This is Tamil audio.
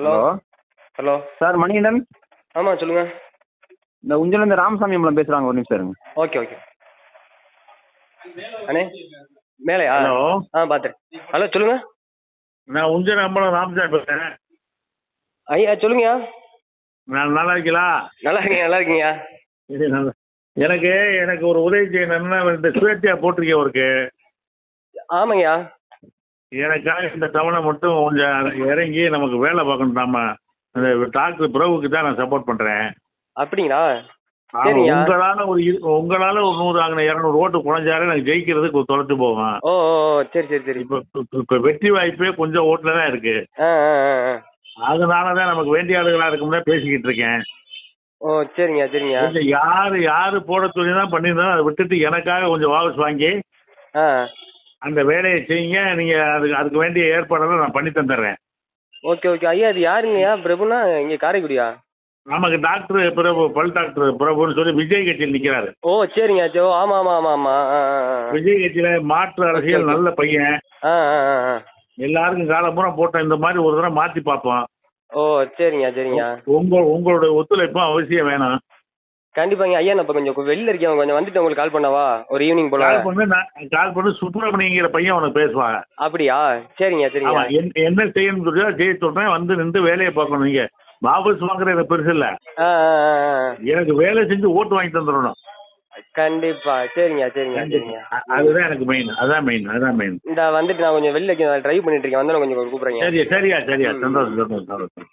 Hello hello hello sir Manikandan. ஆமாம் சொல்லுங்கள். இந்த உஞ்சலேருந்து ராமசாமி அம்பலம் பேசுகிறாங்க, ஒரு நிமிஷம் இருங்க. ஓகே ஓகே அண்ணே மேலையா? ஹலோ பார்த்துறேன். ஹலோ சொல்லுங்கள். நான் உஞ்சல் அம்பலம் ராமசாமி பேசுகிறேன். ஐயா சொல்லுங்கய்யா. நான் நல்லா இருக்கீங்களா? நல்லா இருக்கீங்க நல்லா இருக்கீங்கய்யா. எனக்கு எனக்கு ஒரு உதவி செய்யணும்னா இந்த சுயேட்சையா போட்டிருக்கேன் ஒருக்கு. ஆமாங்கய்யா. எனக்காக இந்த தவணை மட்டும் கொஞ்சம் இறங்கி நமக்கு வேலை பார்க்கணும். நாம அந்த டாக்டர் பிரபுக்கு தான் நான் சப்போர்ட் பண்ணுறேன். அப்படிங்களா? சரிங்கய்யா. உங்களால் ஒரு 100 அங்கே 200 ஓட்டு குறைஞ்சாலே எனக்கு ஜெயிக்கிறதுக்கு தொலைச்சு போவேன். ஓ ஓ ஓ, சரி சரி சரி. இப்போ வெற்றி வாய்ப்பே கொஞ்சம் ஓட்டில் தான் இருக்கு. அதனால தான் நமக்கு வேண்டிய ஆளுகளாக இருக்கும்னா பேசிக்கிட்டு இருக்கேன். ஓ சரிங்க சரிங்க. கொஞ்சம் யாரு போட சொல்லி தான் பண்ணியிருந்தோம். அதை விட்டுட்டு எனக்காக கொஞ்சம் வாபஸ் வாங்கி அந்த வேலையை செய்யுங்க. நீங்கள் அதுக்கு வேண்டிய ஏற்பாடெல்லாம் நான் பண்ணி தந்துடுறேன். ஓகே ஓகே ஐயா. இது யாருங்கய்யா? பிரபுனா இங்கே காரைக்குடியா? நமக்கு டாக்டர் பிரபு, பல் டாக்டர் பிரபுன்னு சொல்லி விஜய் கட்சியில் நிற்கிறாரு. ஓ சரிங்க. ஓ ஆமாம் ஆமாம் ஆமாம் ஆமாம். விஜய் கட்சியில் மாற்று அரசியல் நல்ல பையன். எல்லாருக்கும் காலம்பூரா போட்டோம். இந்த மாதிரி ஒரு தடவை மாற்றி பார்ப்போம். ஓ சரிங்க சரிங்க. உங்களுடைய ஒத்துழைப்பும் அவசியம் வேணும். கண்டிப்பாங்க ஐயா. நான் இப்போ கொஞ்சம் வெளியில் இருக்கேன். கொஞ்சம் வந்துட்டு உங்களுக்கு கால் பண்ணவா? ஒரு ஈவினிங் போல கால் பண்ணி சுப்பிரமணியங்கிற பையன் உனக்கு பேசுவாங்க. அப்படியா? சரிங்க சரிங்க. என்ன செய்யணும்னு சொல்லி செய்ய சொல்றேன். வந்து நின்று வேலையை பார்க்கணும். நீங்க வாபஸ் வாங்குறது பெருசு இல்ல. எனக்கு வேலை செஞ்சு ஓட்டு வாங்கி தந்துடணும். கண்டிப்பா. சரிங்க சரிங்க சரிங்க. அதுதான் எனக்கு மெயின். அதான் மெயின். இந்த வந்துட்டு நான் கொஞ்சம் வெளில ட்ரைவ் பண்ணிட்டு இருக்கேன். வந்து கொஞ்சம் கூப்பிடுறேங்க. சரியா சந்தோஷம்.